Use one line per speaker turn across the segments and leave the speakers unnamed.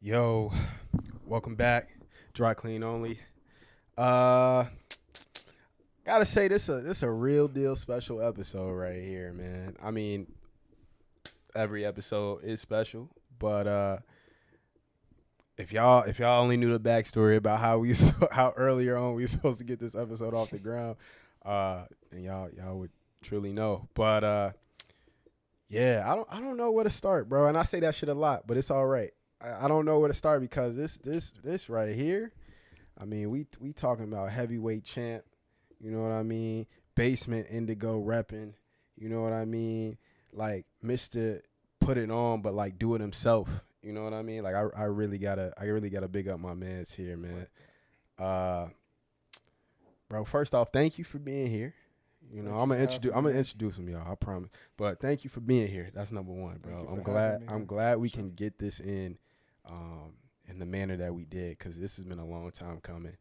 Yo, welcome back. Dry clean only. Uh Gotta say this a real deal special episode right here, man. I mean, every episode is special, but if y'all only knew the backstory about how how earlier on we were supposed to get this episode off the ground, then y'all would truly know. But yeah, I don't know where to start, bro. And I say that shit a lot, but it's all right. I don't know where to start because this right here. I mean, we talking about heavyweight champ. You know what I mean? Basement Indigo repping. You know what I mean? Like Mister put it on, but like do it himself. You know what I mean? Like I really gotta big up my man's here, man. Bro, first off, thank you for being here. You know, I'm gonna introduce him, y'all. I promise. But thank you for being here. That's number one, bro. I'm glad we can get this in the manner that we did, because this has been a long time coming,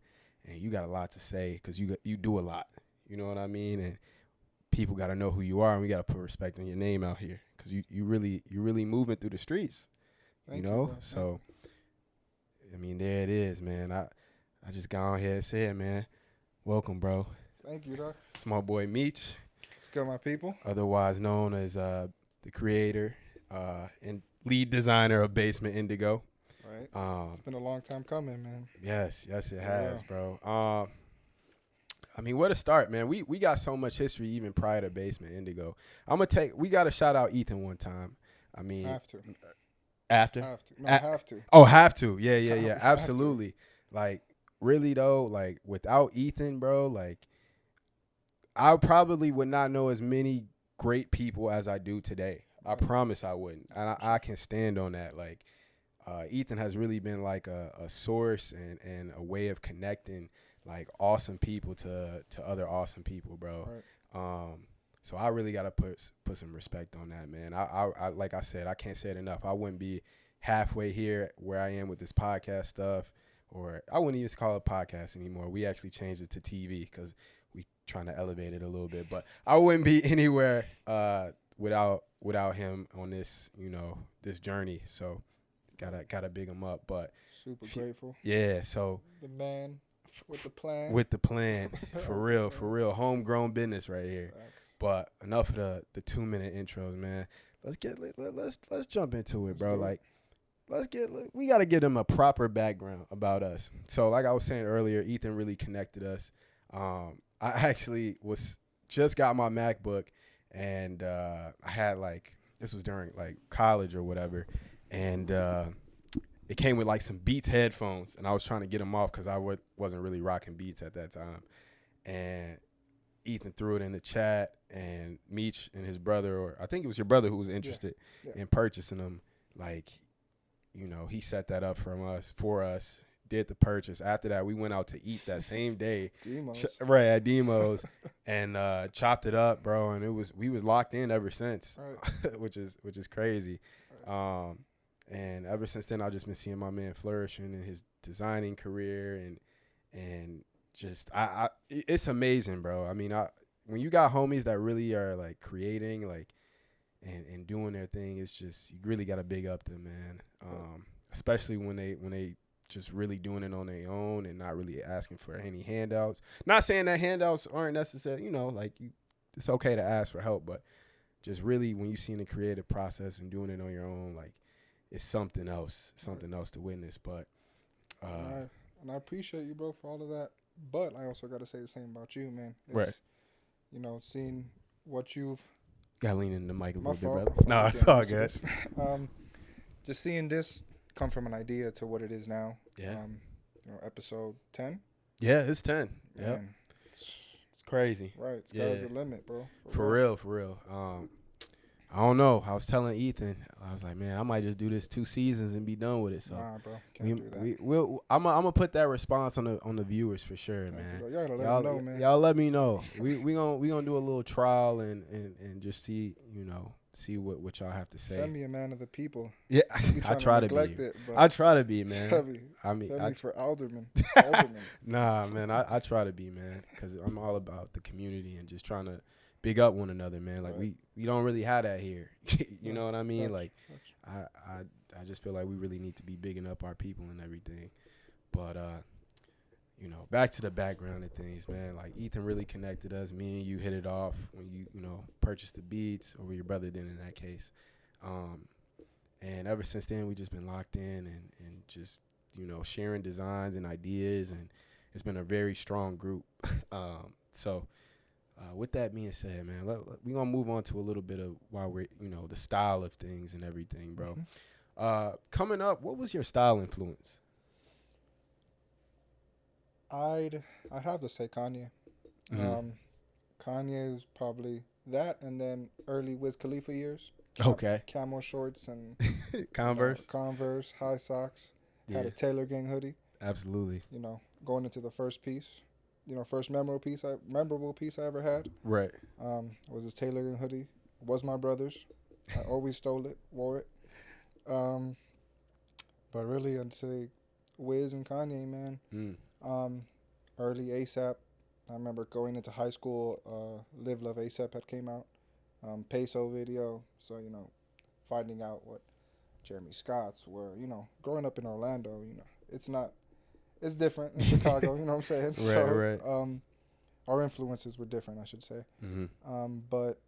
and you got a lot to say because you do a lot. You know what I mean? And people got to know who you are, and we got to put respect on your name out here because you really moving through the streets.
Thank you.
So I mean, there it is, man. I just got on here and said, man, welcome, bro.
Thank you, dog.
It's my boy Meech.
It's good, my people.
Otherwise known as the creator and lead designer of Basement Indigo.
Right. It's been a long time coming, man.
Yes, it has, bro. I mean, where to start, man? We got so much history even prior to Basement Indigo. We got to shout out Ethan one time. I mean,
have to.
After?
Have to. No, have to.
Oh, have to. Yeah. Absolutely. Like, really though, like without Ethan, bro, like I probably would not know as many great people as I do today. I promise I wouldn't. And I can stand on that. Like, Ethan has really been like a source and a way of connecting like awesome people to other awesome people, bro.
Right.
So I really gotta put some respect on that, man. I like I said, I can't say it enough. I wouldn't be halfway here where I am with this podcast stuff, or I wouldn't even call it podcast anymore. We actually changed it to TV because we trying to elevate it a little bit. But I wouldn't be anywhere without him on this, this journey. So gotta big him up. But
super grateful.
Yeah. So
the man with the plan.
With the plan, for real, homegrown business right here.
Facts.
But enough of the 2-minute intros, man. Let's jump into it, bro. Like, we got to give them a proper background about us. So like I was saying earlier, Ethan really connected us. I actually just got my MacBook, and I had this was during like college or whatever, and it came with like some Beats headphones, and I was trying to get them off because I wasn't really rocking Beats at that time. And Ethan threw it in the chat, and Meech and his brother, or I think it was your brother who was interested in purchasing them. Like, he set that up for us, did the purchase. After that, we went out to eat that same day. Right, at Demo's, and chopped it up, bro. And we was locked in ever since, right. which is crazy. Right. And ever since then, I've just been seeing my man flourishing in his designing career, and just it's amazing, bro. I mean, when you got homies that really are like creating, like, and doing their thing, it's just, you really gotta big up them, man. Especially when they just really doing it on their own and not really asking for any handouts. Not saying that handouts aren't necessary, it's okay to ask for help, but just really when you see in the creative process and doing it on your own, like, it's something else to witness. But
and I appreciate you, bro, for all of that. But I also got to say the same about you, man.
Right.
Seeing what you've
got lean in the mic a little bit, brother.
No,
it's all good.
Just seeing this come from an idea to what it is now.
Yeah.
Episode 10.
Yeah, it's 10. Yeah. It's crazy.
Right. Sky's the limit, bro.
For real. I don't know. I was telling Ethan, I was like, man, I might just do this 2 seasons and be done with it. So
nah, bro, can't do that.
I'm gonna put that response on the viewers for sure, man.
Y'all gotta let me know, man.
Y'all let me know. we gonna do a little trial and just see what y'all have to say.
Send me a man of the people.
Yeah, I try to be. I try to be, man.
Send me for alderman.
Nah, man, I try to be, man, because I'm all about the community and just trying to big up one another, man. Like, right. we don't really have that here. You know what I mean? Like, I I just feel like we really need to be bigging up our people and everything. But you know, back to the background of things, man. Like Ethan really connected us. Me and you hit it off when you know, purchased the beats, or your brother did in that case. And ever since then, we just been locked in and just, you know, sharing designs and ideas, and it's been a very strong group. So with that being said, man, we're going to move on to a little bit of why we're, you know, the style of things and everything, bro. Coming up, what was your style influence?
I'd have to say Kanye. Kanye is probably that, and then early Wiz Khalifa years.
Okay.
Camo shorts and
Converse.
Converse, high socks.
Yeah.
Had a Taylor Gang hoodie.
Absolutely.
You know, going into the first piece, you know, first memorable piece I ever had.
Right.
Was this Taylor Gang hoodie. It was my brother's. I always stole it, wore it. But really, I'd say Wiz and Kanye, man. Early ASAP. I remember going into high school, Live Love ASAP had came out. Peso video. So, you know, finding out what Jeremy Scott's were, you know, growing up in Orlando, you know, it's different in Chicago, you know what I'm saying?
Right.
Our influences were different, I should say. But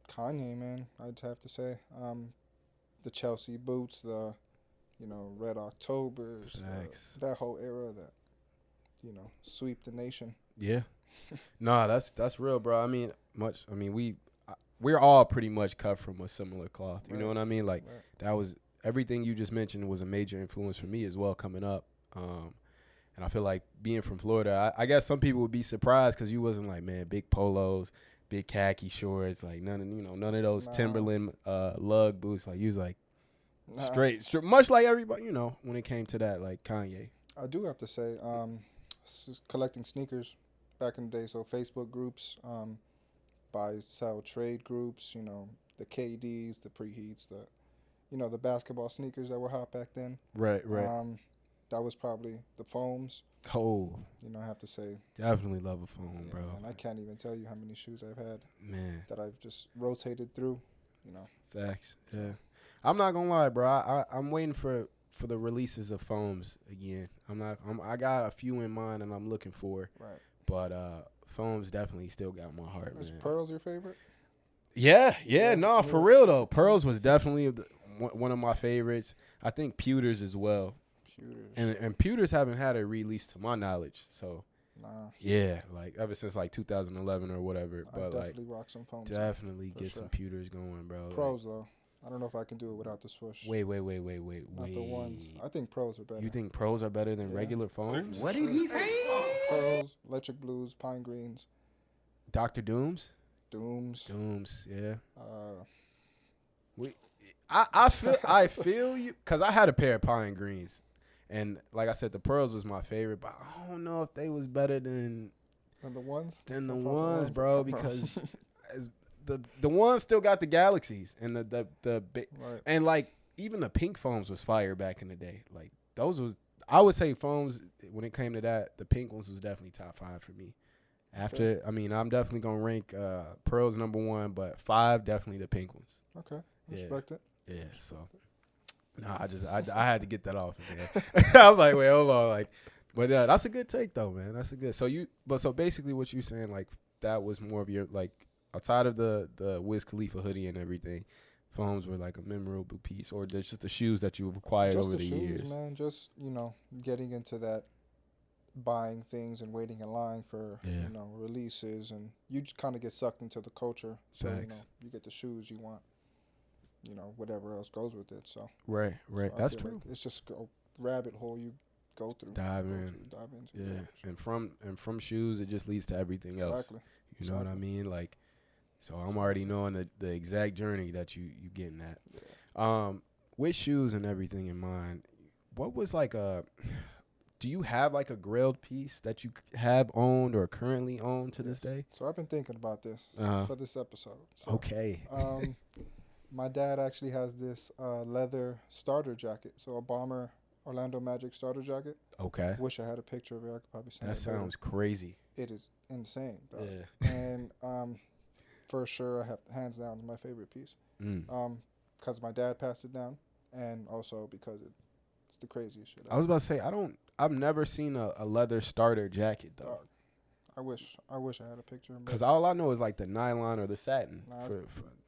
Kanye, man, I'd have to say. The Chelsea boots, the, you know, Red Octobers, that whole era that, you know, sweep the nation.
Yeah. Nah, that's real, bro. I mean, we're all pretty much cut from a similar cloth. You know what I mean? Like that was everything you just mentioned was a major influence for me as well coming up. And I feel like being from Florida, I guess some people would be surprised because you wasn't like, man, big polos, big khaki shorts, like none of those Timberland lug boots. Like you was like straight, much like everybody, you know, when it came to that, like Kanye.
I do have to say, collecting sneakers back in the day. So Facebook groups, buy, sell, trade groups, you know, the KDs, the preheats, the basketball sneakers that were hot back then.
Right.
That was probably the foams.
Oh.
You know, I have to say.
Definitely love a foam, bro.
Man, I can't even tell you how many shoes I've had.
Man.
That I've just rotated through, you know.
Facts, yeah. I'm not going to lie, bro. I'm waiting for the releases of foams again. I got a few in mind and I'm looking for.
Right.
But foams definitely still got my heart, man.
Is Pearls your favorite?
Yeah, for real though. Pearls was definitely one of my favorites. I think Pewters as well. And Pewters haven't had a release to my knowledge, so yeah, like ever since like 2011 or whatever. But
I definitely rock some foams.
Definitely get some Pewters going, bro.
Pros though, I don't know if I can do it without the swoosh.
Wait.
Not the ones. I think Pros are better.
You think Pros are better than regular foams?
What did he say?
Pearls, Electric Blues, Pine Greens,
Dr. Dooms, yeah. I feel you, cause I had a pair of Pine Greens. And like I said, the Pearls was my favorite, but I don't know if they was better than
the ones.
Bro, because the ones still got the galaxies and the
right.
And like even the pink foams was fire back in the day. Like those was, I would say foams when it came to that, the pink ones was definitely top 5 for me. After, I mean, I'm definitely gonna rank Pearls number 1, but 5 definitely the pink ones.
Okay, respect it.
Yeah, so. No, I had to get that off of there. I'm like, wait, hold on, like, but that's a good take though, man. That's a good. So basically, what you saying, like, that was more of your, like, outside of the Wiz Khalifa hoodie and everything, foams were like a memorable piece, or just the shoes that you've acquired over the years.
Man, just, you know, getting into that, buying things and waiting in line for you know, releases, and you just kind of get sucked into the culture. So you know, you get the shoes you want. You know, whatever else goes with it. So
right.
So
that's true.
like it's just a rabbit hole you go through.
Dive into. And from shoes, it just leads to everything else.
Exactly.
You know what I mean? Like, so I'm already knowing the exact journey that you getting at. Yeah. With shoes and everything in mind, what was like do you have like a grailed piece that you have owned or currently own to this day?
So I've been thinking about this for this episode. So,
okay.
My dad actually has this leather starter jacket, so a Bomber Orlando Magic starter jacket.
Okay.
Wish I had a picture of it. I could probably send it.
That sounds crazy.
It is insane, dog.
Yeah.
And for sure, I have hands down my favorite piece. because my dad passed it down, and also because it's the craziest shit.
I was about to say I've never seen a leather starter jacket though.
Dog. I wish I had a picture.
Because all I know is like the nylon or the satin.
Nah,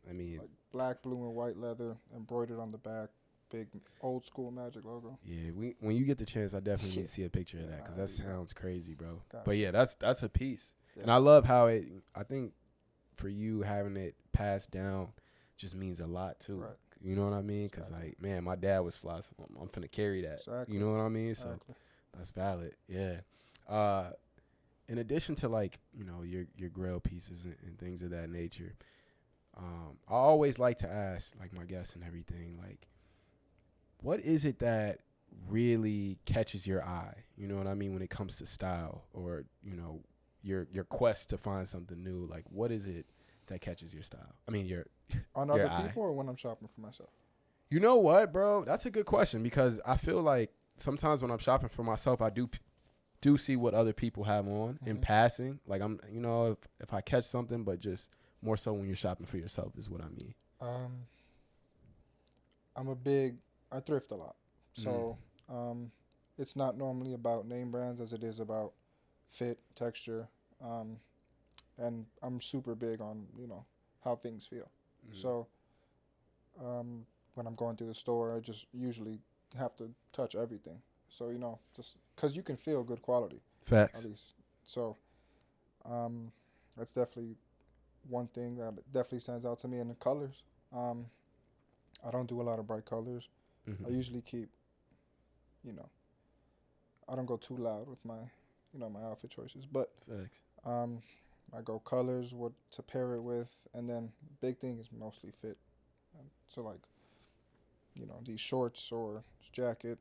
I mean,
like black, blue, and white leather embroidered on the back, big old school Magic logo.
yeah. When you get the chance, I definitely need to see a picture of that because that sounds crazy, bro.
Gotcha.
But yeah, that's a piece,
Yeah.
and I love how it. I think for you having it passed down just means a lot too.
Right.
You know what I mean? Because like, man, my dad was fly, so I'm finna carry that.
Exactly.
You know what I mean? So
Exactly.
that's valid. Yeah. In addition to like, you know, your grill pieces and things of that nature, I always like to ask like my guests and everything, like, what is it that really catches your eye? You know what I mean? When it comes to style or, you know, your quest to find something new, like what is it that catches your style? I mean,
On
your
other
eye.
people or when I'm shopping for myself?
You know what, bro? That's a good question because I feel like sometimes when I'm shopping for myself, I do see what other people have on in passing. Like I'm, you know, if I catch something, but just more so when you're shopping for yourself is what I mean.
I thrift a lot. So it's not normally about name brands as it is about fit, texture. And I'm super big on, you know, how things feel. So when I'm going through the store, I just usually have to touch everything. So, you know, just because you can feel good quality.
Facts.
At least. So that's definitely one thing that definitely stands out to me. And the colors. I don't do a lot of bright colors. I usually keep, you know, I don't go too loud with my, you know, my outfit choices. But
Facts.
I go colors, what to pair it with, and then big thing is mostly fit. So like, you know, these shorts or jacket,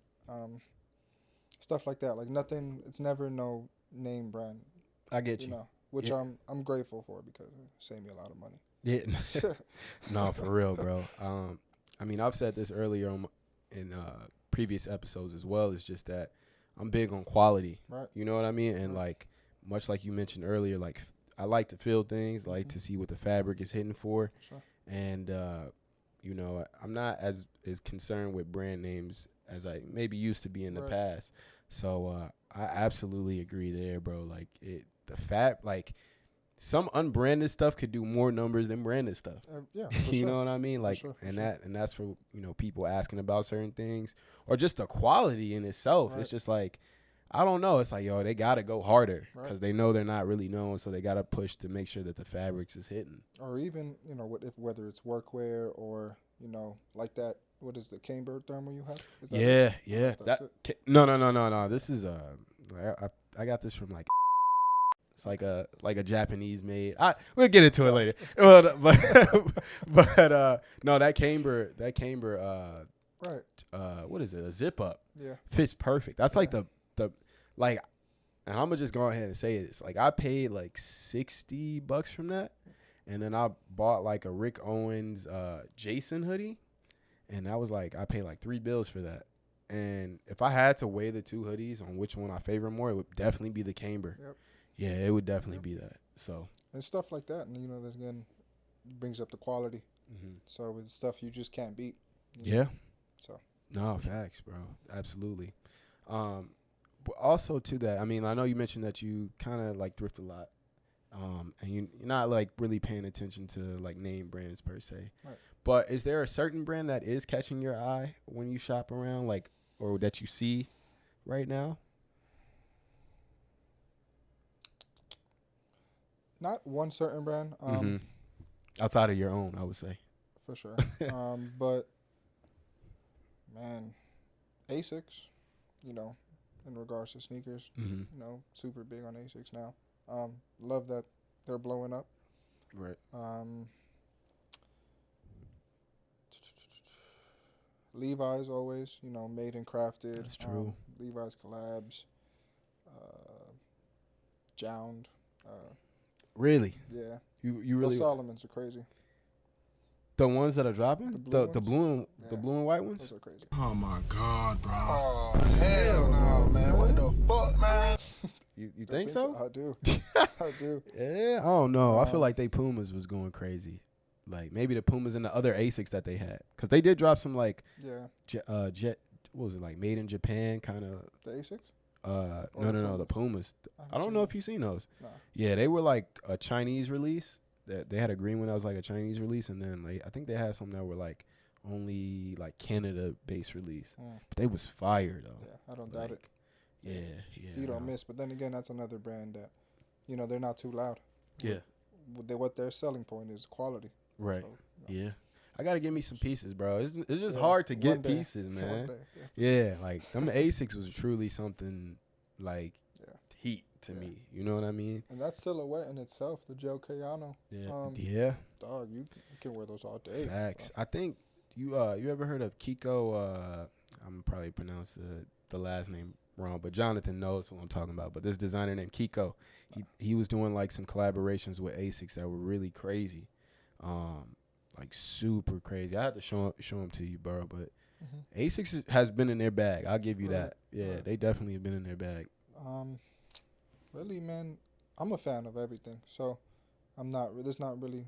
stuff like that. Like nothing. It's never no name brand.
I get you.
Know, which I'm grateful for because it saved me a lot of money.
Yeah. No, for real, bro. I mean, I've said this earlier in previous episodes as well. It's just that I'm big on quality.
Right.
You know what I mean? And like, much like you mentioned earlier, like I like to feel things, I like to see what the fabric is hitting for.
Sure.
And, you know, I'm not as concerned with brand names as I maybe used to be in the past. So I absolutely agree there, bro. Like like some unbranded stuff could do more numbers than branded stuff.
Yeah,
you know what I mean? Like, and that's for, you know, people asking about certain things or just the quality in itself. It's just like, I don't know. It's like, yo, they got to go harder because they know they're not really known. So they got to push to make sure that the fabrics is hitting.
Or even, you know, whether it's workwear or, you know, like that. What is the Camber thermal you have? Is that
No. This is I got this from like it's like a Japanese made. We'll get into it later. But no, that Camber what is it? A zip up.
Yeah.
Fits perfect. That's like the like, and I'm gonna just go ahead and say this. Like I paid like $60 from that, and then I bought like a Rick Owens Jason hoodie. And that was like, I paid like $3 for that. And if I had to weigh the two hoodies on which one I favor more, it would definitely be the Camber.
Yep.
Yeah, it would definitely be that. So.
And stuff like that. And, you know, this again brings up the quality. So it's stuff you just can't beat.
Yeah.
So.
No, facts, bro. Absolutely. But also to that, I mean, I know you mentioned that you kind of like thrift a lot. And you're not like really paying attention to like name brands per se.
Right.
But is there a certain brand that is catching your eye when you shop around, like, or that you see right now?
Not one certain brand.
Outside of your own, I would say.
For sure. But, man, Asics, you know, in regards to sneakers, you know, super big on Asics now. Love that they're blowing up.
Right.
Levi's always, you know, made and crafted.
That's true.
Levi's collabs. Jound.
Really?
Yeah.
You really?
The Solomons are crazy.
The ones that are dropping? The blue and white ones?
Those are crazy.
Oh my God, bro.
Oh hell no, man. What the fuck, man?
You think so?
I do. I do.
Yeah, I don't know. I feel like they Pumas was going crazy. Like maybe the Pumas and the other Asics that they had, because they did drop some like jet. What was it, like made in Japan kind of?
The Asics?
No, the Pumas. I don't know if you've seen those.
Nah.
Yeah, they were like a Chinese release. That they had a green one that was like a Chinese release, and then like I think they had some that were like only like Canada based release. But they was fire though.
Yeah, I don't doubt it.
Yeah.
You don't miss. But then again, that's another brand that, they're not too loud.
Yeah.
What their selling point is quality.
Right.
So,
Yeah. I gotta give me some pieces, bro. It's just hard to get pieces, man. Yeah, like them Asics was truly something like heat to me. You know what I mean?
And that silhouette in itself, the Joe Cayano.
Yeah.
Dog, you can wear those all day.
Facts. I think you ever heard of Kiko? I'm probably pronounced the last name wrong, but Jonathan knows who I'm talking about. But this designer named Kiko, he was doing like some collaborations with Asics that were really crazy. Like super crazy. I had to show them to you, bro. But Asics has been in their bag. I'll give you that. Yeah, they definitely have been in their bag.
Really, man, I'm a fan of everything. So there's not really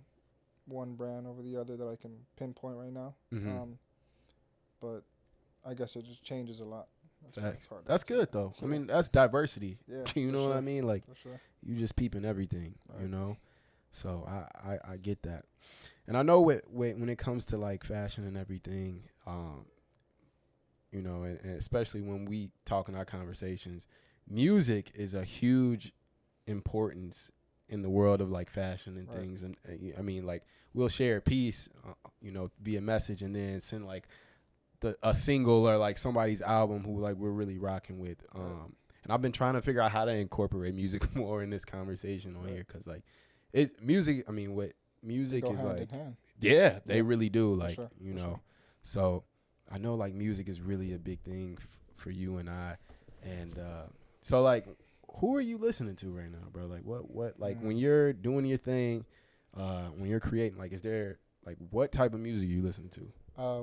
one brand over the other that I can pinpoint right now. But I guess it just changes a lot.
That's good though. I mean, that's diversity.
Yeah,
you know what I mean? Like you just peeping everything.
Right.
You know. So I get that. And I know when it comes to like fashion and everything, and especially when we talk in our conversations, music is a huge importance in the world of like fashion and things. And I mean, like we'll share a piece, via message, and then send like a single or like somebody's album who like we're really rocking with. And I've been trying to figure out how to incorporate music more in this conversation on here, because like music. I mean, what music is like. Yeah, they really do. Like so I know like music is really a big thing for you and I, and so like, who are you listening to right now, bro? Like what like when you're doing your thing, when you're creating, like, is there like what type of music you listen to?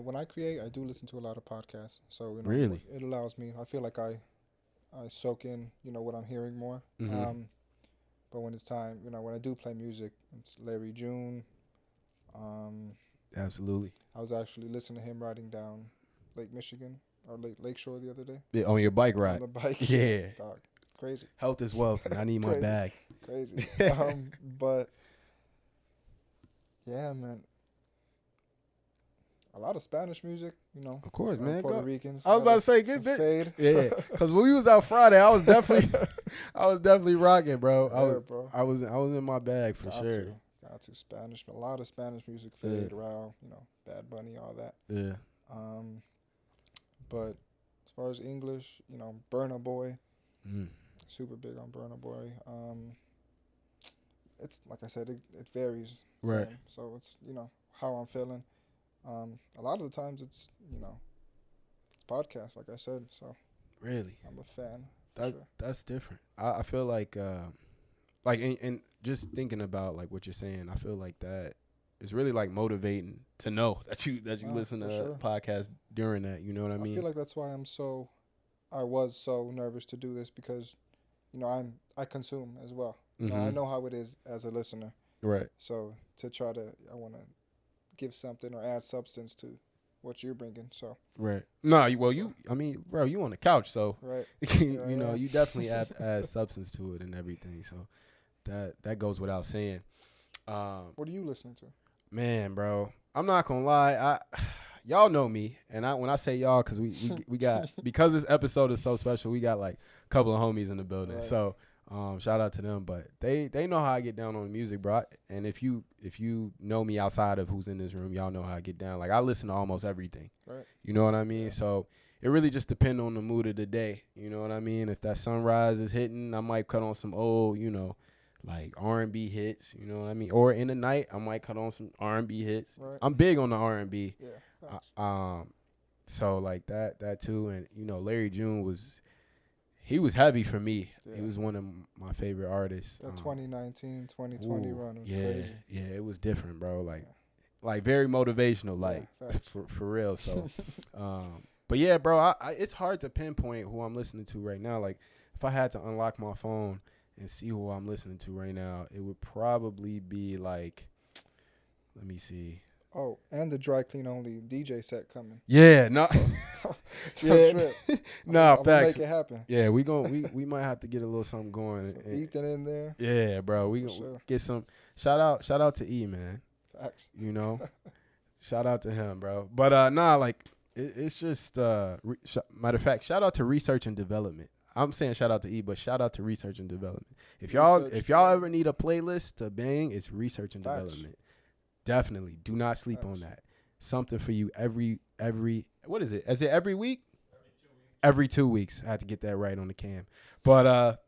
When I create, I do listen to a lot of podcasts. So
really,
it allows me. I feel like I soak in what I'm hearing more. But when it's time, when I do play music, it's Larry June.
Absolutely.
I was actually listening to him riding down Lake Michigan or Lake Shore the other day.
Yeah, on your bike ride.
On the bike.
Yeah.
Dog, crazy.
Health is wealth, and I need my bag.
Crazy. But yeah, man. A lot of Spanish music,
Of course, man.
Puerto Ricans.
I was about to say, good bit.
Fade.
Yeah, because when we was out Friday, I was definitely rocking, bro. I was in my bag for sure.
Got to Spanish, a lot of Spanish music, Fade, Rao, Bad Bunny, all that.
Yeah.
But as far as English, Burna Boy, super big on Burna Boy. It's like I said, it varies.
Right.
So it's how I'm feeling. A lot of the times it's it's podcasts, like I said. So
really,
I'm a fan.
That's different. I feel like and just thinking about like what you're saying, I feel like that is really like motivating to know that you listen to podcasts during that. You know what I mean?
I feel like that's why I was so nervous to do this, because I consume as well. I know how it is as a listener.
Right.
So I want to give something or add substance to what you're bringing. So
right. No, I mean, bro, you on the couch, so
right.
You definitely add substance to it and everything. So that goes without saying.
What are you listening to?
Man, bro, I'm not gonna lie. Y'all know me, and when I say y'all, because we got because this episode is so special, we got like a couple of homies in the building. Right. So shout out to them. But they know how I get down on the music, bro. And if you know me outside of who's in this room, y'all know how I get down. Like I listen to almost everything.
Right.
You know what I mean?
Yeah.
So it really just depends on the mood of the day. You know what I mean? If that sunrise is hitting, I might cut on some old, like R&B hits, you know what I mean? Or in the night, I might cut on some R&B hits. Right. I'm big on the R&B.
Yeah.
So like that too, and Larry June was heavy for me. Yeah. He was one of my favorite artists.
That 2019, 2020 run was crazy.
Yeah, it was different, bro. Like very motivational, like for real. So, but yeah, bro, it's hard to pinpoint who I'm listening to right now. Like if I had to unlock my phone and see who I'm listening to right now, it would probably be like Let me see.
Oh, and the dry clean only DJ set coming.
Yeah, no.
So
Yeah.
trip.
Nah,
I'm gonna
facts.
make it happen.
Yeah, we might have to get a little something going.
Some Ethan in there.
Yeah, bro. We
For
gonna
sure.
get some shout out to E, man.
Facts.
You know, shout out to him, bro. But nah, like it's just matter of fact, shout out to research and development. I'm saying shout out to E, but shout out to research and development. If y'all ever need a playlist to bang, it's research and development. Definitely, do not sleep on that. Something for you every what is it? Is it every week? Every 2 weeks. I had to get that right on the cam. But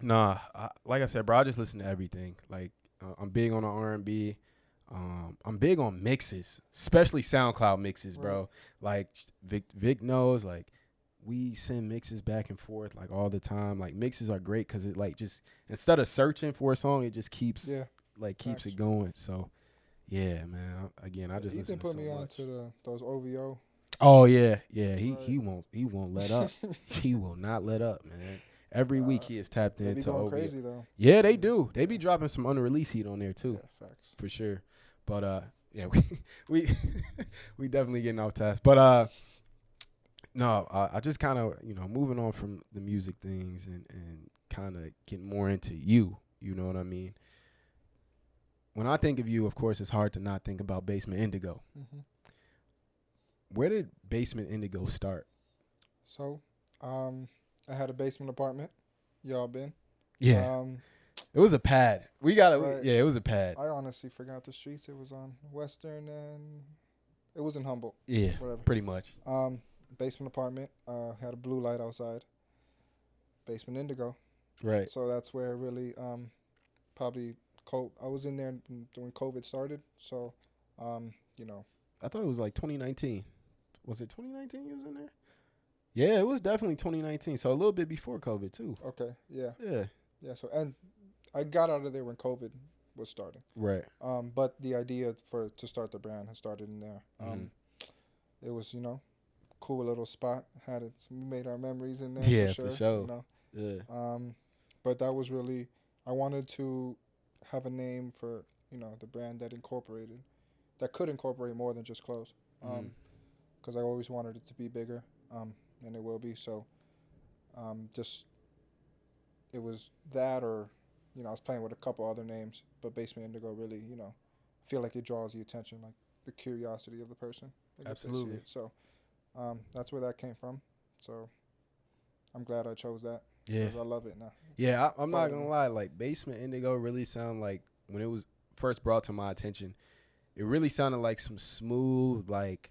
nah, like I said, bro, I just listen to everything. Like I'm big on the R&B. I'm big on mixes, especially SoundCloud mixes, bro. Like Vic knows, like we send mixes back and forth like all the time. Like mixes are great because it like just instead of searching for a song, it just keeps keeps it going. So yeah, man. Again, I just listen to so much.
Ethan put me on to those OVO.
Oh yeah. He won't let up. He will not let up, man. Every week he is tapped into OVO. They be going crazy though. Yeah, they do. They be dropping some unreleased heat on there too.
Yeah, facts.
For sure. But yeah, we we definitely getting off task. But no, I just kind of moving on from the music things and kind of getting more into you. You know what I mean? When I think of you, of course, it's hard to not think about Basement Indigo. Mm-hmm. Where did Basement Indigo start?
So, I had a basement apartment. Y'all been?
Yeah. It was a pad. Yeah, it was a pad.
I honestly forgot the streets. It was on Western and it was in Humboldt.
Yeah,
whatever.
Pretty much.
Basement apartment. Had a blue light outside. Basement Indigo.
Right.
So that's where really probably I was in there when COVID started. So,
I thought it was like 2019. Was it 2019 you was in there? Yeah, it was definitely 2019. So a little bit before COVID too.
Okay. Yeah.
Yeah.
Yeah. So and I got out of there when COVID was starting.
Right.
But the idea to start the brand had started in there. It was cool little spot. We made our memories in there.
Yeah,
for sure.
Yeah.
But that was really I wanted to have a name for the brand that could incorporate more than just clothes. Because I always wanted it to be bigger. And it will be. So, just it was that, or I was playing with a couple other names, but Basement Indigo really, I feel like it draws the attention, like the curiosity of the person.
Absolutely.
So, that's where that came from. So, I'm glad I chose that.
Yeah,
I love it now.
Yeah, I'm not gonna lie. Like Basement Indigo really sounded like when it was first brought to my attention, it really sounded like some smooth like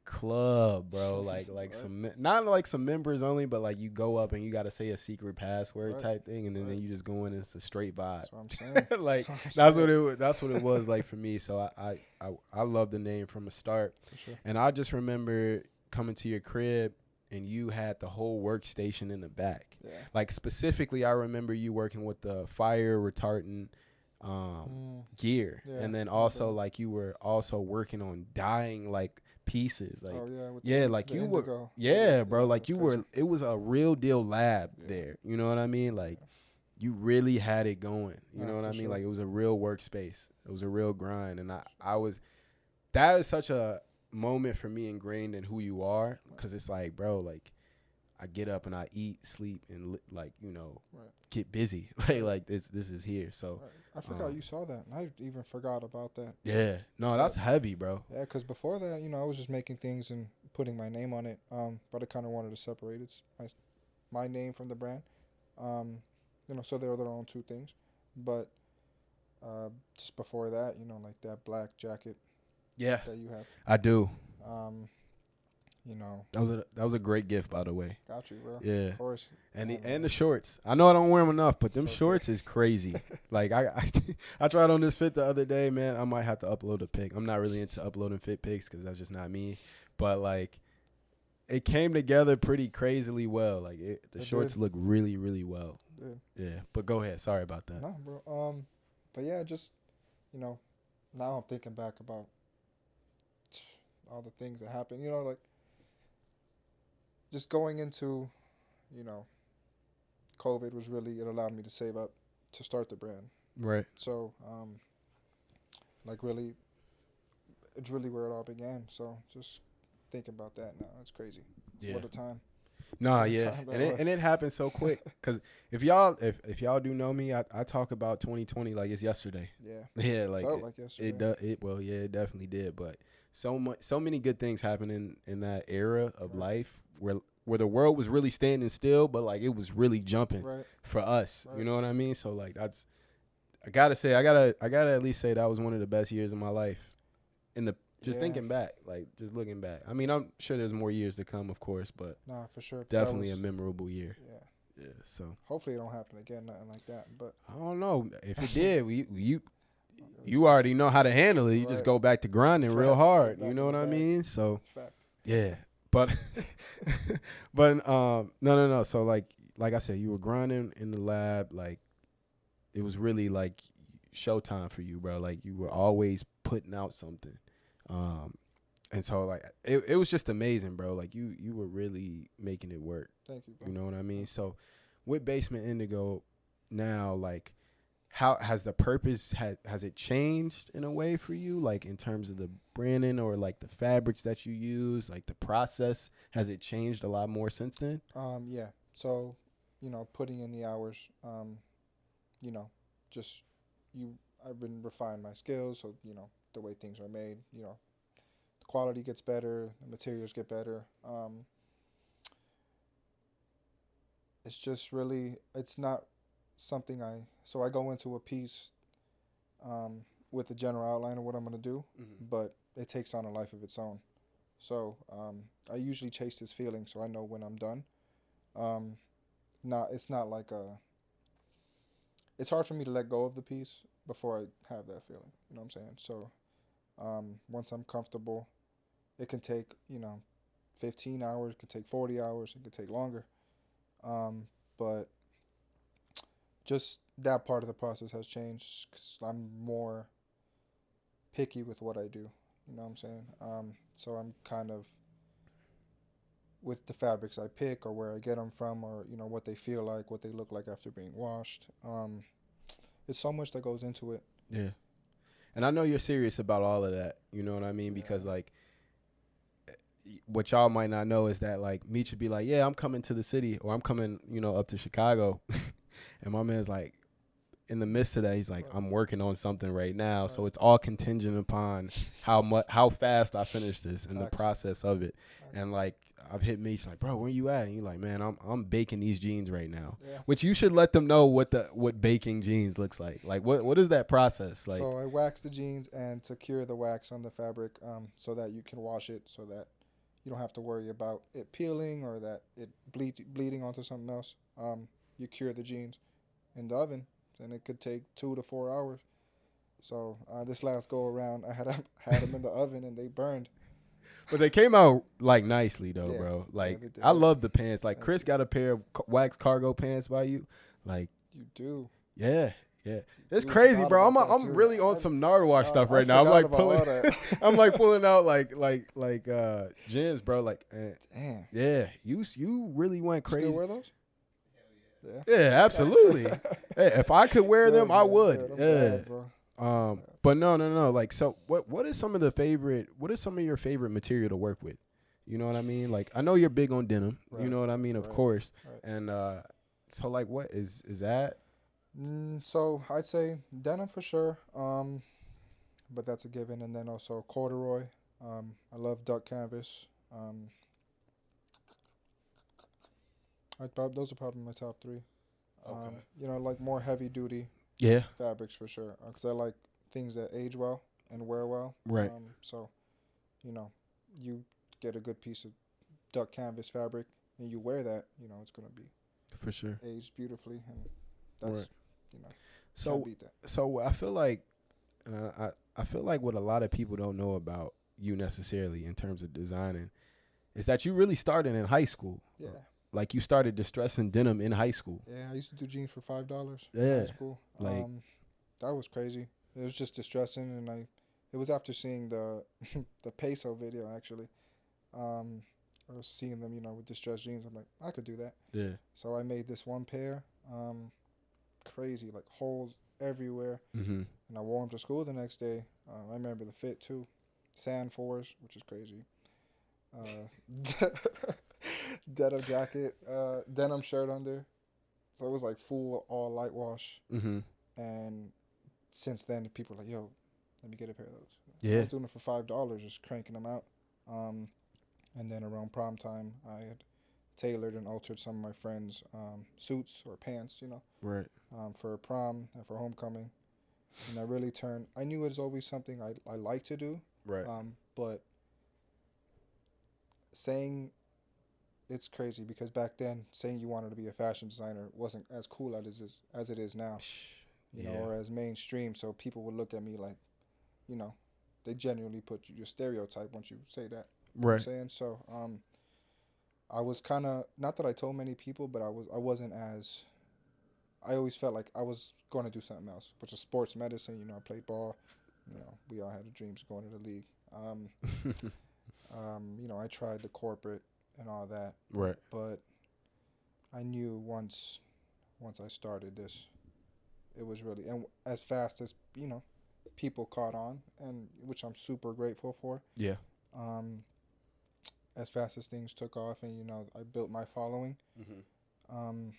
club, bro. Like right. Some not like some members only, but like you go up and you got to say a secret password type thing, and then you just go in and it's a straight vibe. That's what I'm saying. Like that's what it was like for me. So I love the name from the start, sure. And I just remember coming to your crib and you had the whole workstation in the back. Yeah. Like specifically, I remember you working with the fire retardant gear, and then also like you were also working on dyeing like pieces, like like you were, bro, like you were. It was a real deal lab there. You know what I mean? Like you really had it going. You know what I mean? Sure. Like it was a real workspace. It was a real grind, and I was. That is such a moment for me ingrained in who you are, because it's like, bro, like I get up and I eat, sleep, and get busy. like this is here. So
I forgot you saw that. I even forgot about that.
Yeah, no, that's heavy, bro.
Yeah, because before that, I was just making things and putting my name on it. But I kind of wanted to separate it's my name from the brand. So they're their own two things. But just before that, like that black jacket.
Yeah,
that you have.
I do.
That
was a great gift, by the way.
Got you, bro.
Yeah,
of course.
And the shorts. I know I don't wear them enough, but them shorts is crazy. Like I tried on this fit the other day, man. I might have to upload a pic. I'm not really into uploading fit pics because that's just not me. But like, it came together pretty crazily well. Like the shorts look really, really well. Yeah. But go ahead. Sorry about that.
No, bro. But yeah, just now I'm thinking back about all the things that happened. Like. Just going into, COVID was really, it allowed me to save up to start the brand.
Right.
So, Like really, it's really where it all began. So just think about that now. It's crazy.
Yeah.
What a time.
Nah,
What a
yeah,
time that
and
was.
it happened so quick. Cause if y'all do know me, I talk about 2020 like it's yesterday.
Yeah.
Yeah, like
Felt like yesterday.
it definitely did. But so many good things happened in that era of life where the world was really standing still, but like it was really jumping
Right.
for us.
Right.
You know what I mean? So like I gotta at least say that was one of the best years of my life. Just thinking back, like just looking back. I mean, I'm sure there's more years to come, of course, but
Nah, for sure.
definitely a memorable year.
Yeah.
Yeah. So
Hopefully it don't happen again, nothing like that. But
I don't know if it did. You already know how to handle it. You just go back to grinding real hard. You know what I mean? So
fact.
yeah, but but no. So like I said, you were grinding in the lab. Like it was really like showtime for you, bro. Like you were always putting out something. And so like it was just amazing, bro. Like you were really making it work.
Thank you, bro.
You know what I mean? So with Basement Indigo now, like how has the purpose has it changed in a way for you, like in terms of the branding or like the fabrics that you use, like the process, has it changed a lot more since then?
Yeah. So, putting in the hours, just I've been refining my skills, so, the way things are made, the quality gets better, the materials get better. It's just really, it's not something so I go into a piece with the general outline of what I'm going to do, but it takes on a life of its own. So I usually chase this feeling so I know when I'm done. It's not like it's hard for me to let go of the piece before I have that feeling. You know what I'm saying? So once I'm comfortable, it can take, 15 hours, it could take 40 hours, it could take longer. But just that part of the process has changed because I'm more picky with what I do. You know what I'm saying? So I'm kind of with the fabrics I pick or where I get them from or, what they feel like, what they look like after being washed. It's so much that goes into it.
Yeah. And I know you're serious about all of that. You know what I mean? Because like what y'all might not know is that like Meech would be like, yeah, I'm coming to the city or I'm coming, up to Chicago. And my man's like, in the midst of that, he's like, I'm working on something right now. So it's all contingent upon how fast I finish this and the process of it. And like, I've hit Meech like, bro, where you at? And you're like, man, I'm baking these jeans right now. Yeah. Which you should let them know what baking jeans looks like. Like, what is that process like?
So I wax the jeans and to cure the wax on the fabric, so that you can wash it, so that you don't have to worry about it peeling or that it bleeding onto something else. You cure the jeans in the oven, and it could take 2 to 4 hours. So this last go around, I had them in the oven and they burned.
But they came out like nicely though, bro. Like I love the pants. Like Chris got a pair of wax cargo pants by you. Like
you do.
Yeah. It's crazy, bro. I'm really on some Nardwar stuff right now. I'm like pulling out like gems, bro. Like
damn.
Yeah, you really went crazy.
Still wear those?
Yeah, absolutely. Hey, if I could wear them, I would.
Glad, bro.
But no. Like, so what is some of your favorite material to work with? You know what I mean? Like, I know you're big on denim. Right. You know what I mean? Of course. Right. And so like, what is that?
So I'd say denim for sure. But that's a given. And then also corduroy. I love duck canvas. Those are probably my top 3. Okay. Like more heavy duty.
Yeah.
Fabrics for sure. Because I like things that age well and wear well.
Right.
So, you get a good piece of duck canvas fabric and you wear that, it's going to be
for sure
aged beautifully. And that's,
so
can't beat that.
So I feel like, I feel like what a lot of people don't know about you necessarily in terms of designing is that you really started in high school.
Yeah.
Like you started distressing denim in high school.
Yeah, I used to do jeans for $5
in
high school. Like that was crazy. It was just distressing, and it was after seeing the the peso video actually. I was seeing them, with distressed jeans. I'm like, I could do that.
Yeah.
So I made this one pair, crazy, like holes everywhere, and I wore them to school the next day. I remember the fit too. Sand fours, which is crazy. Uh, denim jacket, denim shirt under. So it was like full all light wash.
Mm-hmm.
And since then, people are like, yo, let me get a pair of those. I
Yeah.
was doing it for $5, just cranking them out. Um, and then around prom time, I had tailored and altered some of my friends' suits or pants,
Right.
for prom and for homecoming. And I really turned. I knew it was always something I like to do,
Right.
but saying it's crazy because back then saying you wanted to be a fashion designer wasn't as cool as it is now,
Yeah.
or as mainstream. So people would look at me like, you know, they genuinely put you stereotype once you say that. You know what I'm
Right.
saying? So I was kind of, not that I told many people, but I wasn't as, I always felt like I was going to do something else, which is sports medicine. I played ball. We all had dreams of going to the league. I tried the corporate and all that,
Right.
but I knew once I started this, it was really, and as fast as people caught on, and which I'm super grateful for.
Yeah.
Um, as fast as things took off, and I built my following.
Mm-hmm.
Um,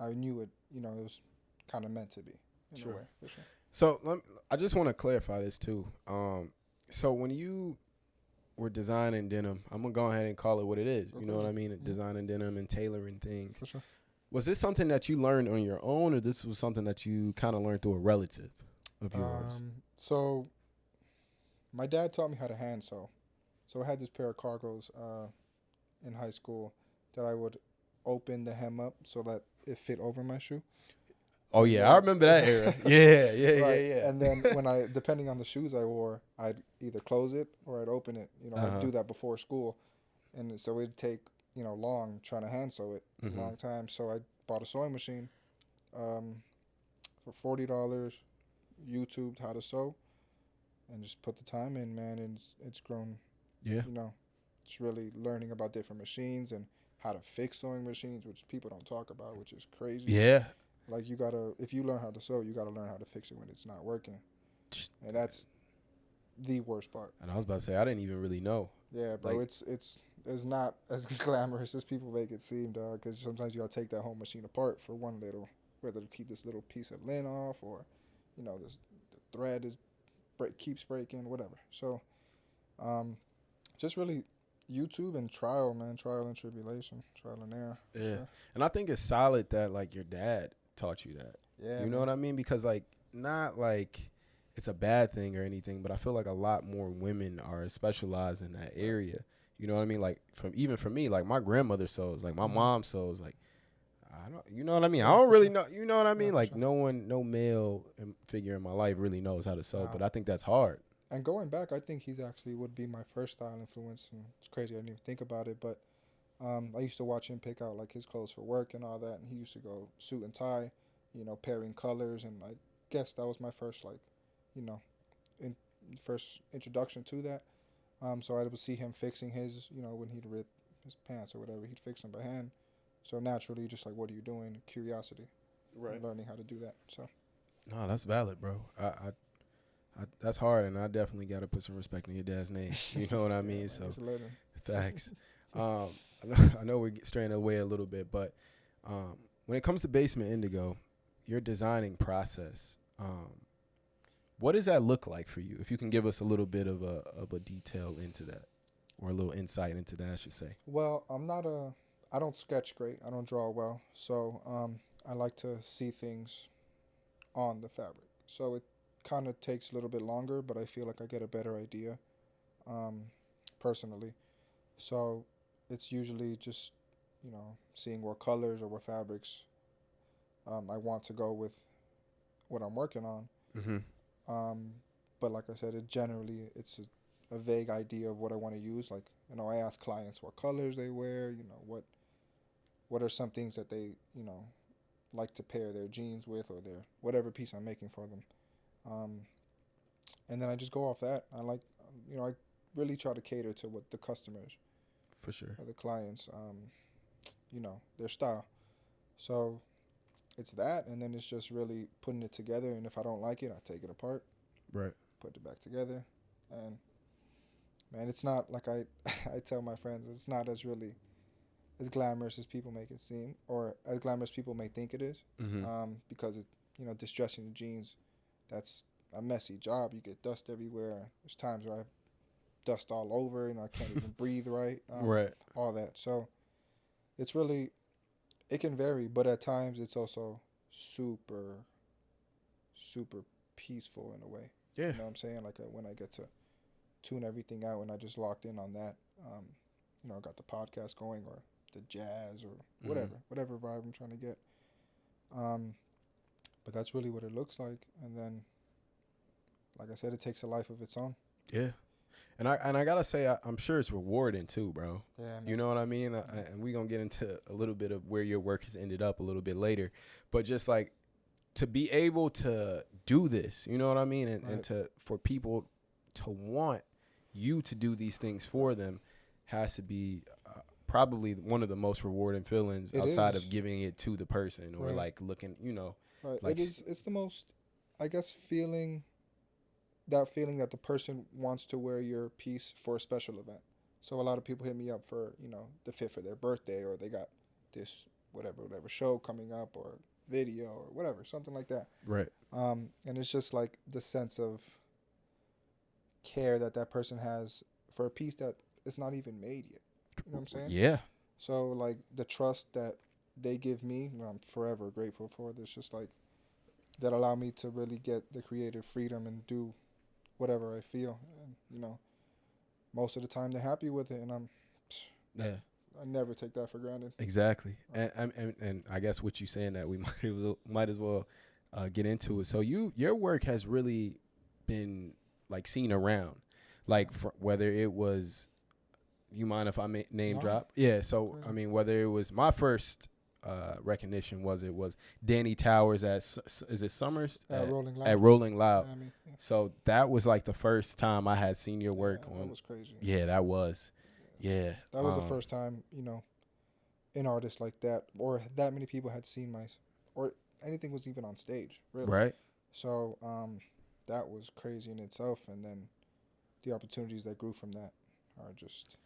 I knew it. It was kind of meant to be in
Sure.
a way. For sure.
So I just want to clarify this too. So when you were designing denim, I'm gonna go ahead and call it what it is. You know what I mean?
Mm-hmm.
Designing denim and tailoring things.
For sure.
Was this something that you learned on your own, or this was something that you kind of learned through a relative of yours?
So my dad taught me how to hand sew. So I had this pair of cargos in high school that I would open the hem up so that it fit over my shoe.
Oh
And
yeah,
then,
I remember that era. Yeah,
right.
yeah.
And then depending on the shoes I wore, I'd either close it or I'd open it. I'd do that before school, and so it'd take long trying to hand sew it, a long time. So I bought a sewing machine, for $40. YouTubed how to sew, and just put the time in, man. And it's grown.
Yeah.
It's really learning about different machines and how to fix sewing machines, which people don't talk about, which is crazy.
Yeah.
Like if you learn how to sew, you gotta learn how to fix it when it's not working, and that's the worst part.
And I was about to say I didn't even really know.
Yeah, bro, it's not as glamorous as people make it seem, dog. Because sometimes you gotta take that whole machine apart for whether to keep this little piece of lint off or, the thread keeps breaking, whatever. So, just really YouTube and trial, man, trial and tribulation, trial and error.
Yeah,
sure.
And I think it's solid that like your dad taught you that.
Yeah,
you know what I mean? Because like not like it's a bad thing or anything, but I feel like a lot more women are specialized in that area. You know what I mean? Like for me, like my grandmother sews, like my mom sews, like I don't, you know what I mean? I don't really know, you know what I mean? Like
sure.
no male figure in my life really knows how to sew, but I think that's hard.
And going back, I think he's actually would be my first style influence. And it's crazy, I didn't even think about it, but I used to watch him pick out like his clothes for work and all that, and he used to go suit and tie, pairing colors, and I guess that was my first you know, in first introduction to that. So I would see him fixing his, when he'd rip his pants or whatever, he'd fix them by hand. So naturally, just like, what are you doing? Curiosity, right? Learning how to do that. So,
no, that's valid, bro. That's hard, and I definitely got to put some respect in your dad's name. You know what I mean? So facts. I know we're straying away a little bit, but when it comes to Basement Indigo, your designing process, what does that look like for you? If you can give us a little bit of a detail into that, or a little insight into that, I should say.
Well, I don't sketch great. I don't draw well, so I like to see things on the fabric. So it kind of takes a little bit longer, but I feel like I get a better idea, personally. So it's usually just, seeing what colors or what fabrics I want to go with what I'm working on.
Mm-hmm.
But like I said, it's a vague idea of what I want to use. Like, I ask clients what colors they wear, what are some things that they, like to pair their jeans with or their whatever piece I'm making for them. And then I just go off that. I really try to cater to what the customers,
for sure,
or the clients, their style. So it's that, and then it's just really putting it together. And if I don't like it, I take it apart,
right?
put it back together, and man, it's not like I I tell my friends, it's not as glamorous as people make it seem, or as glamorous people may think it is, because it, distressing the jeans, that's a messy job. You get dust everywhere. There's times where I have dust all over, I can't even breathe right.
Right.
All that. So it's really, it can vary, but at times it's also super, super peaceful in a way.
Yeah.
You know what I'm saying? Like when I get to tune everything out and I just locked in on that. I got the podcast going or the jazz or whatever vibe I'm trying to get. But that's really what it looks like. And then, like I said, it takes a life of its own.
Yeah. And I gotta say, I'm sure it's rewarding too, bro.
Yeah, man.
You know what I mean? And we're gonna get into a little bit of where your work has ended up a little bit later. But just like to be able to do this, you know what I mean? And for people to want you to do these things for them has to be probably one of the most rewarding feelings outside of giving it to the person or like looking,
Right.
Like
it's the most, I guess, feeling that the person wants to wear your piece for a special event. So a lot of people hit me up for, the fit for their birthday, or they got this whatever show coming up, or video or whatever, something like that.
Right.
And it's just like the sense of care that person has for a piece that is not even made yet. You know what I'm saying?
Yeah.
So like the trust that they give me, I'm forever grateful for. There's just like that allow me to really get the creative freedom and do whatever I feel. And most of the time they're happy with it, and I never take that for granted.
Exactly. And I guess what you saying that we might as well get into it. So your work has really been like seen around, like whether it was, you mind if I name drop? Yeah. So I mean, whether it was my first recognition was Danny Towers is it Summers
at Rolling Loud.
At Rolling Loud.
I mean,
So that was like the first time I had seen your work on.
That was crazy.
Yeah, that was. Yeah.
That was the first time, an artist like that, or that many people had seen or anything was even on stage, really.
Right.
So that was crazy in itself, and then the opportunities that grew from that are just,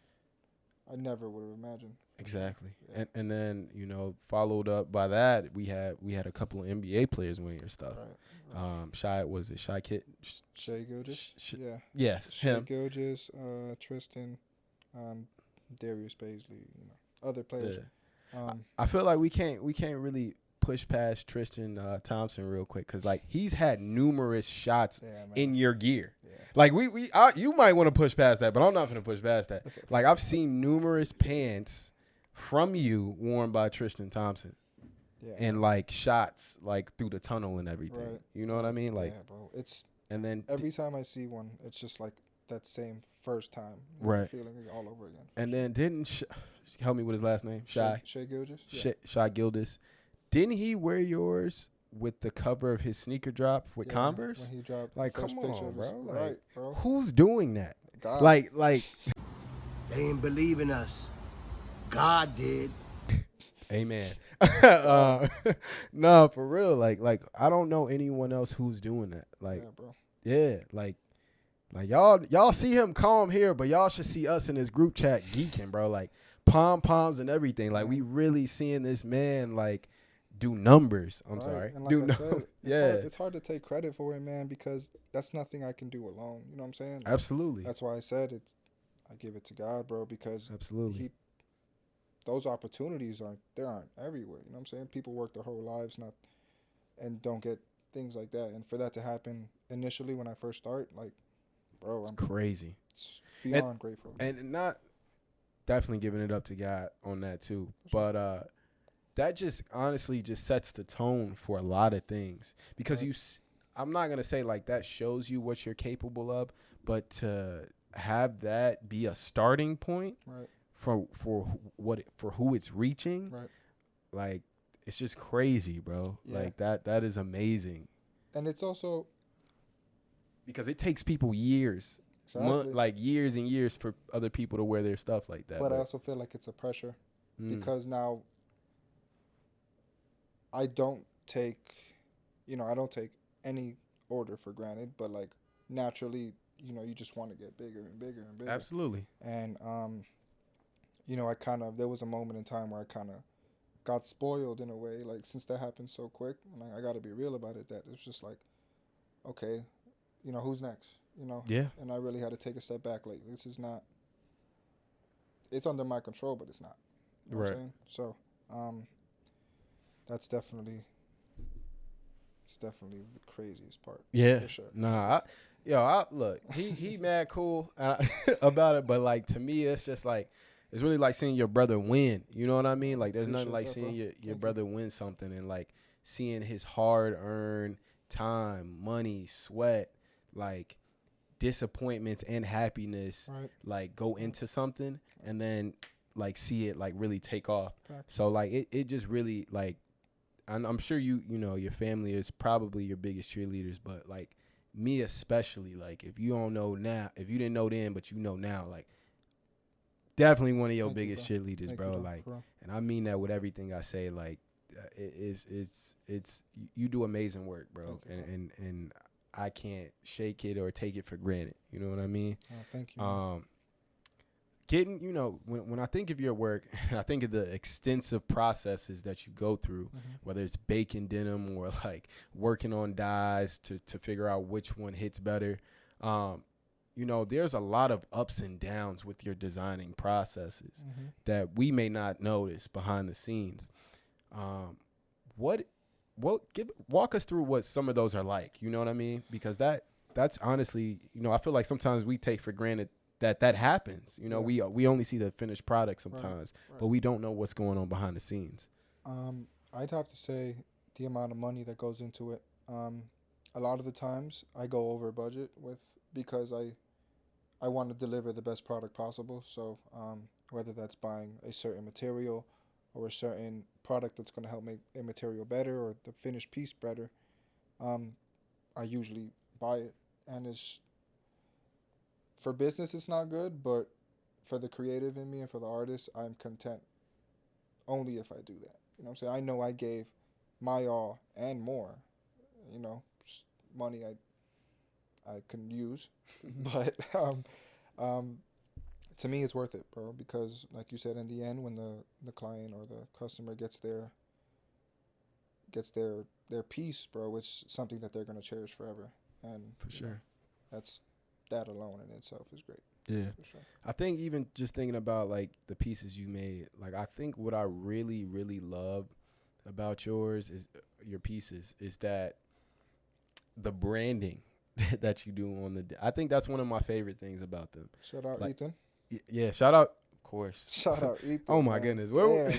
I never would have imagined.
Exactly.
Yeah.
And then, followed up by that, we had a couple of NBA players win your stuff.
Right.
Shy Kid?
Shai Gilgeous. Yeah.
Yes,
Shai
him.
Gilgeous, Tristan, Darius Baisley, other players.
Yeah. I feel like we can't really push past Tristan Thompson real quick, because like he's had numerous shots in your gear. Yeah. Like you might want to push past that, but I'm not gonna push past that. Okay. Like I've seen numerous pants from you worn by Tristan Thompson. Yeah. And like shots like through the tunnel and everything. Right. You know what I mean? Like,
yeah, bro. It's
and then
every time I see one, it's just like that same first time.
Right.
Feeling all over again.
And then help me with his last name? Shai
Gilgeous.
Yeah. Shai Gilgeous. Didn't he wear yours with the cover of his sneaker drop with Converse?
When he dropped
like, come on, bro. Like,
right, bro.
Who's doing that?
God.
Like
they didn't believe in us. God did.
Amen. No, for real. Like I don't know anyone else who's doing that. Like,
yeah, bro.
Yeah, like y'all see him calm here, but y'all should see us in this group chat geeking, bro. Like pom-poms and everything. Like we really seeing this man like do numbers. I'm sorry.
And like I said, it's hard to take credit for it, man, because that's nothing I can do alone. You know what I'm saying? Like,
absolutely.
That's why I said I give it to God, bro, because
absolutely
those opportunities aren't everywhere. You know what I'm saying? People work their whole lives and don't get things like that. And for that to happen initially when I first start, like, bro, I'm
crazy.
It's beyond grateful.
And not definitely giving it up to God on that too. But that just honestly just sets the tone for a lot of things, because I'm not going to say like that shows you what you're capable of, but to have that be a starting point for who it's reaching, like it's just crazy, bro. Yeah. Like that is amazing.
And it's also
because it takes people years, like years and years for other people to wear their stuff like that.
But I also feel like it's a pressure because now I don't take any order for granted, but like naturally, you know, you just want to get bigger and bigger and bigger.
Absolutely.
And you know, there was a moment in time where I kind of got spoiled in a way, like since that happened so quick, and I got to be real about it, that it was just like, okay, you know, who's next, you know?
Yeah.
And I really had to take a step back. Like, this is not, it's under my control, but it's not. You know what I'm saying? So, that's definitely, it's definitely the craziest part.
Yeah.
For sure.
Nah, look, he mad cool about it, but like to me, it's just like it's really like seeing your brother win. You know what I mean? Like there's nothing like seeing your brother win something and like seeing his hard earned time, money, sweat, like disappointments and happiness, like go into something and then like see it like really take off. So like it just really like I'm sure you know your family is probably your biggest cheerleaders, but like me especially, like if you don't know now, if you didn't know then but you know now, like definitely one of your biggest cheerleaders, bro. Like, and I mean that with everything I say. Like, it's you do amazing work, bro, and I can't shake it or take it for granted. You know what I mean?
Oh, thank you.
Getting, you know, when I think of your work, I think of the extensive processes that you go through, whether it's baking denim or like working on dyes to figure out which one hits better. You know, there's a lot of ups and downs with your designing processes that we may not notice behind the scenes. Walk us through what some of those are like. You know what I mean? Because that's honestly, you know, I feel like sometimes we take for granted that happens. You know, we only see the finished product sometimes, but we don't know what's going on behind the scenes.
I'd have to say the amount of money that goes into it. A lot of the times I go over budget because I want to deliver the best product possible. So whether that's buying a certain material or a certain product that's going to help make a material better or the finished piece better, I usually buy it. And for business, it's not good, but for the creative in me and for the artist, I'm content only if I do that. You know what I'm saying? I know I gave my all and more, you know, money I can use, but to me it's worth it, bro, because like you said, in the end, when the client or the customer gets their piece, bro, it's something that they're going to cherish forever. And
for sure,
that alone in itself is great.
Yeah, for sure. I think even just thinking about like the pieces you made, like I think what I really, really love about your pieces is that the branding that you do on I think that's one of my favorite things about them.
Shout out, like, Ethan.
Yeah, shout out, of course.
Shout out, Ethan.
Oh my goodness, where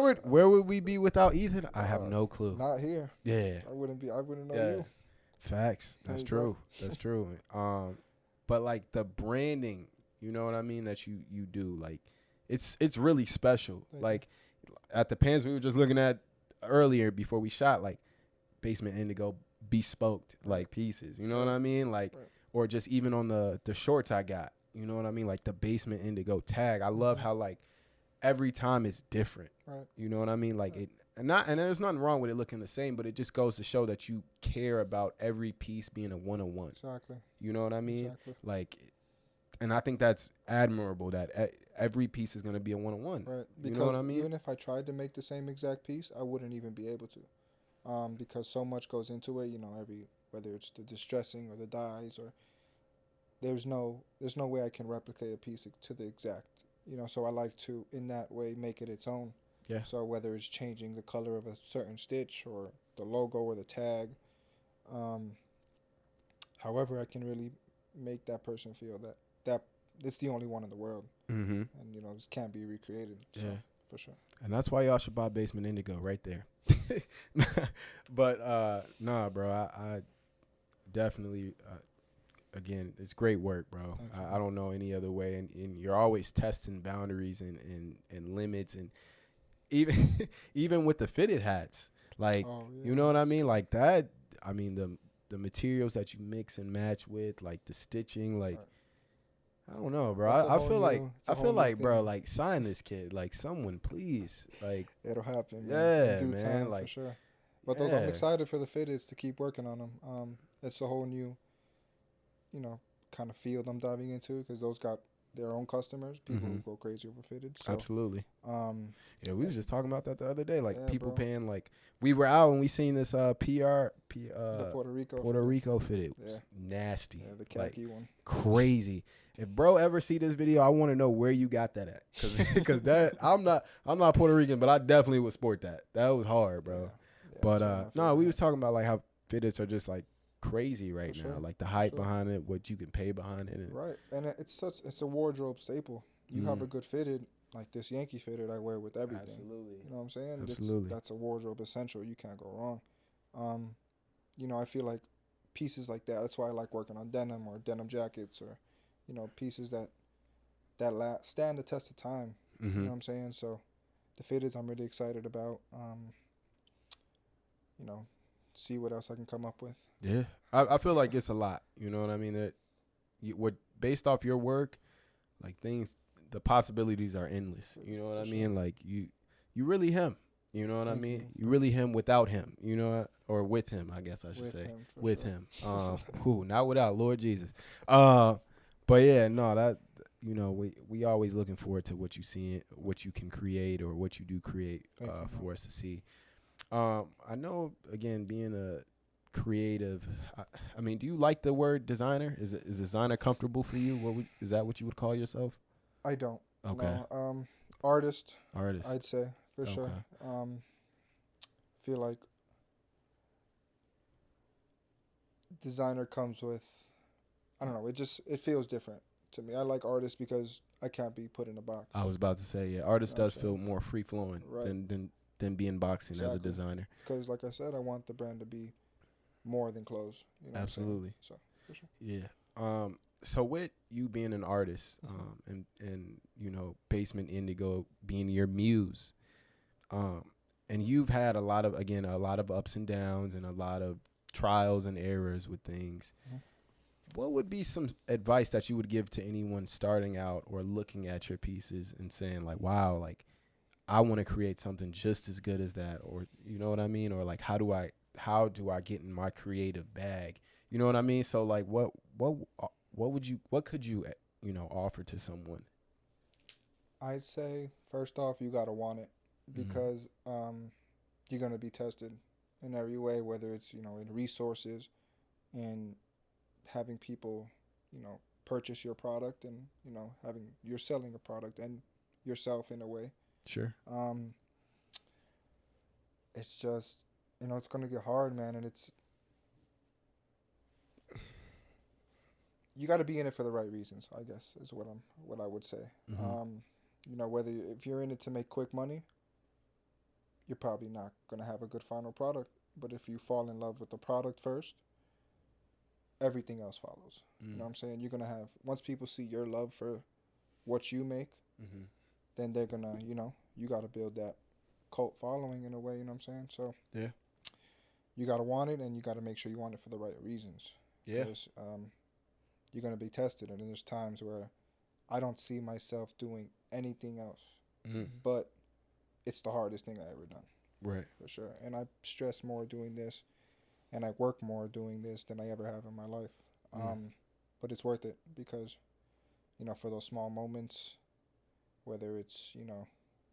would we be without Ethan? I have no clue.
Not here.
Yeah,
I wouldn't know you.
Facts. That's true. That's true. But like the branding, you know what I mean, that you do, like it's really special. Like at the pants we were just looking at earlier before we shot, like Basement Indigo bespoke like pieces, you know what I mean? Like or just even on the shorts I got, you know what I mean? Like the Basement Indigo tag. I love how like every time it's different. Right. You know what I mean? Like it and there's nothing wrong with it looking the same, but it just goes to show that you care about every piece being a one-on-one.
Exactly.
You know what I mean?
Exactly.
Like, and I think that's admirable that every piece is going to be a one-on-one.
Right.
Because you know what I mean?
Even if I tried to make the same exact piece, I wouldn't even be able to, because so much goes into it. You know, whether it's the distressing or the dyes, or there's no way I can replicate a piece to the exact. You know, so I like to in that way make it its own.
Yeah.
So whether it's changing the color of a certain stitch or the logo or the tag, however I can really make that person feel that it's the only one in the world, and you know this can't be recreated. So, yeah, for sure.
And that's why y'all should buy Basement Indigo right there. But nah, bro, I definitely. Again, it's great work, bro. I don't know any other way, and you're always testing boundaries and limits, and even with the fitted hats, like you know what I mean, like that. I mean the materials that you mix and match with, like the stitching, like I don't know, bro. I feel like bro, like sign this kid, like someone please, like
it'll happen.
Yeah,
in due
man,
time,
like
for sure. But I'm excited for the fitteds to keep working on them. it's a whole new, you know, kind of field I'm diving into because those got their own customers, people who go crazy over fitted. So,
Absolutely.
um,
Yeah, we was just talking about that the other day. Like
Yeah,
people
bro.
paying like we were out and we seen this
the Puerto Rico,
Puerto
fitted.
Rico fitted. It was
Yeah.
nasty.
Yeah, the
Like
khaki one.
crazy. If bro ever see this video, I want to know where you got that at, cause that I'm not Puerto Rican, but I definitely would sport that. That was hard, bro.
Yeah. Yeah,
But
that's one of my
no,
favorite
we was
hats.
talking about like how fitteds are just like crazy right
For
now,
sure,
like the
for
hype
sure.
behind it, what you can pay behind it. And,
Right, and it's a wardrobe staple. You have a good fitted like this Yankee fitted I wear with everything.
Absolutely.
You know what I'm saying?
Absolutely.
That's a wardrobe essential. You can't go wrong. You know, I feel like pieces like that. That's why I like working on denim or denim jackets or, you know, pieces that stand the test of time. You know what I'm saying? So, the fitteds I'm really excited about. You know, see what else I can come up with.
Yeah, I feel like it's a lot. You know what I mean? That what based off your work, like things, the possibilities are endless. You know what I mean? Like you really him. You know what I mean? You really him without him. You know, or with him, I guess I should say. With him. Who? Not without, Lord Jesus. But yeah, no, that you know, we always looking forward to what you see, what you can create, or what you do create for us to see. I know again being a creative. I mean, do you like the word designer? Is designer comfortable for you? Is that what you would call yourself?
I don't.
Okay.
No. Artist.
Artist.
I'd say for
Okay.
sure. Feel like designer comes with, I don't know. It feels different to me. I like artist because I can't be put in a box.
I was about to say, yeah, artist
You know what
does
I'm
feel
saying?
more free flowing
Right.
than being boxing as a
Exactly.
designer.
Because like I said, I want the brand to be more than clothes. You know
Absolutely.
What I'm saying? So for sure.
Yeah. So with you being an artist, and you know, Basement Indigo being your muse, and you've had a lot of ups and downs and a lot of trials and errors with things. What would be some advice that you would give to anyone starting out or looking at your pieces and saying like, wow, like I want to create something just as good as that, or you know what I mean? Or like, how do I get in my creative bag? You know what I mean? So like, what could you offer to someone?
I'd say first off, you gotta want it because you're gonna be tested in every way, whether it's in resources and having people purchase your product and you're selling a product and yourself in a way.
Sure.
It's just it's gonna get hard, man, and you got to be in it for the right reasons, I guess, is what I would say. Whether if you're in it to make quick money, you're probably not gonna have a good final product. But if you fall in love with the product first, everything else follows. You know what I'm saying? You're gonna have, once people see your love for what you make, then they're gonna, you got to build that cult following in a way. You know what I'm saying? So
yeah,
you got to want it, and you got to make sure you want it for the right reasons.
Yeah.
Because you're gonna be tested, and there's times where I don't see myself doing anything else, but it's the hardest thing I ever done.
Right.
For sure. And I stress more doing this, and I work more doing this than I ever have in my life. But it's worth it because, for those small moments, whether it's,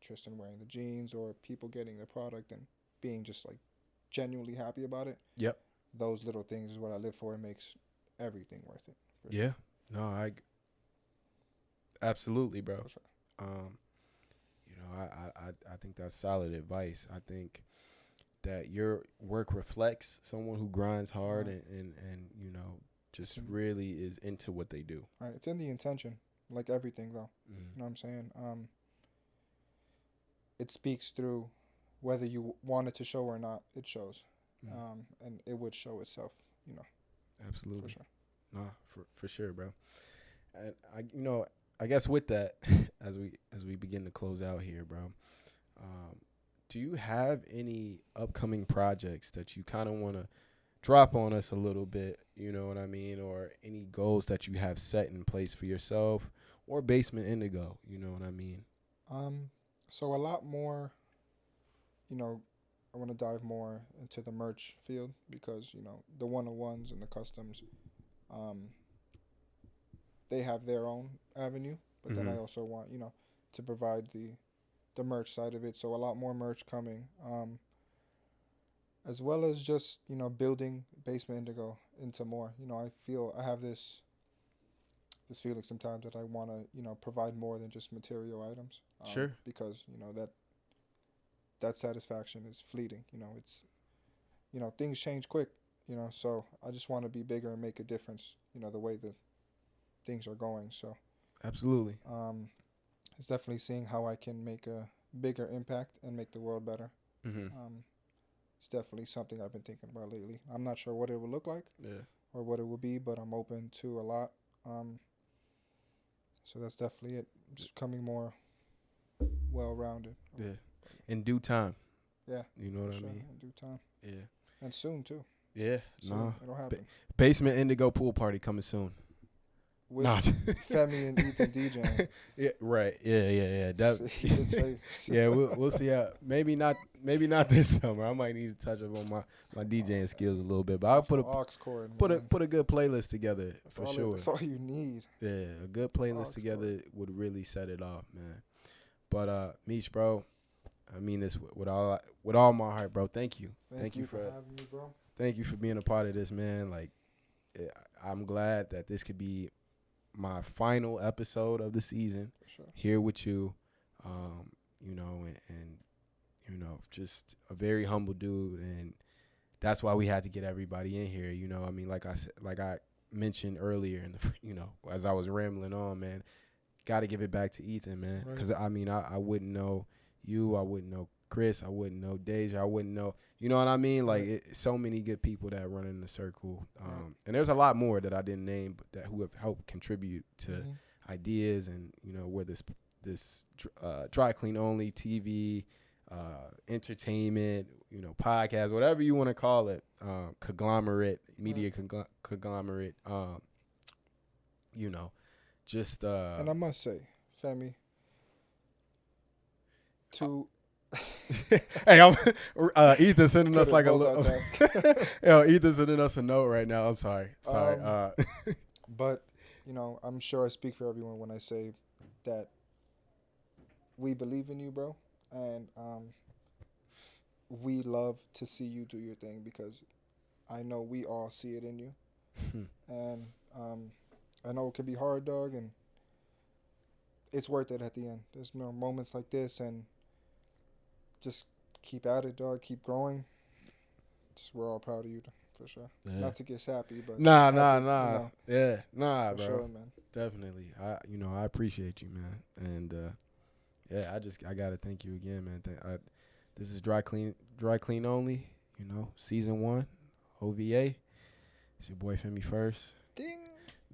Tristan wearing the jeans or people getting the product and being just like genuinely happy about it.
Yep.
Those little things is what I live for. It makes everything worth it.
Yeah. No, I absolutely, bro.
For sure.
I think that's solid advice. I think that your work reflects someone who grinds hard and just really is into what they do.
Right. It's in the intention, like everything, though. You know what I'm saying? It speaks through whether you want it to show or not. It shows, and it would show itself.
Absolutely.
For sure.
No, for sure, bro. And I guess with that, as we begin to close out here, bro, do you have any upcoming projects that you kind of want to drop on us a little bit? You know what I mean? Or any goals that you have set in place for yourself or Basement Indigo? You know what I mean?
So a lot more, I want to dive more into the merch field because the 101s and the customs, um, they have their own avenue. But then I also want to provide the merch side of it. So a lot more merch coming, as well as just building Basement Indigo into more. I feel I have this feeling sometimes that I want to provide more than just material items.
Sure.
Because that satisfaction is fleeting. It's things change quick. So I just want to be bigger and make a difference. The way that things are going. So
absolutely.
It's definitely seeing how I can make a bigger impact and make the world better. It's definitely something I've been thinking about lately. I'm not sure what it will look like or what it will be, but I'm open to a lot. So that's definitely it. Just becoming more well-rounded.
Yeah. In due time.
Yeah.
You know what I mean?
In due time.
Yeah.
And soon, too.
Yeah.
Soon. It'll happen.
Basement Indigo pool party coming soon.
With Femi and Ethan DJing.
Yeah, right. Yeah. Yeah, we'll see how. Maybe not this summer. I might need to touch up on my DJing skills a little bit, but I'll put a good playlist together for sure.
That's all you need.
Yeah, a good playlist together would really set it off, man. But Meech, bro, I mean this with all my heart, bro. Thank you.
Thank you for having me, bro.
Thank you for being a part of this, man. Like, I'm glad that this could be my final episode of the season here with you, and just a very humble dude, and that's why we had to get everybody in here. I mean, like I mentioned earlier, as I was rambling on, man, got to give it back to Ethan, man, because I mean, I wouldn't know you, I wouldn't know Chris, I wouldn't know Deja, I wouldn't know, you know what I mean? Like, so many good people that run in the circle. And there's a lot more that I didn't name, but who have helped contribute to ideas and, where this dry clean only TV, entertainment, podcast, whatever you want to call it, conglomerate, media conglomerate, just.
And I must say, Femi,
hey, Ethan sending us like a little. Ethan sending us a note right now. I'm sorry.
But I'm sure I speak for everyone when I say that we believe in you, bro, and we love to see you do your thing because I know we all see it in you, and I know it can be hard, dog, and it's worth it at the end. There's moments like this, and just keep at it, dog. Keep growing. We're all proud of you, for sure. Yeah. Not to get sappy, but
nah. Yeah,
for
bro.
Sure, man.
Definitely. I appreciate you, man. And I gotta thank you again, man. This is dry clean only. Season 1, OVA. It's your boy Femi First.
Ding.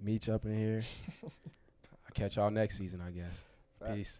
Meech up in here. I'll catch y'all next season, I guess. Peace.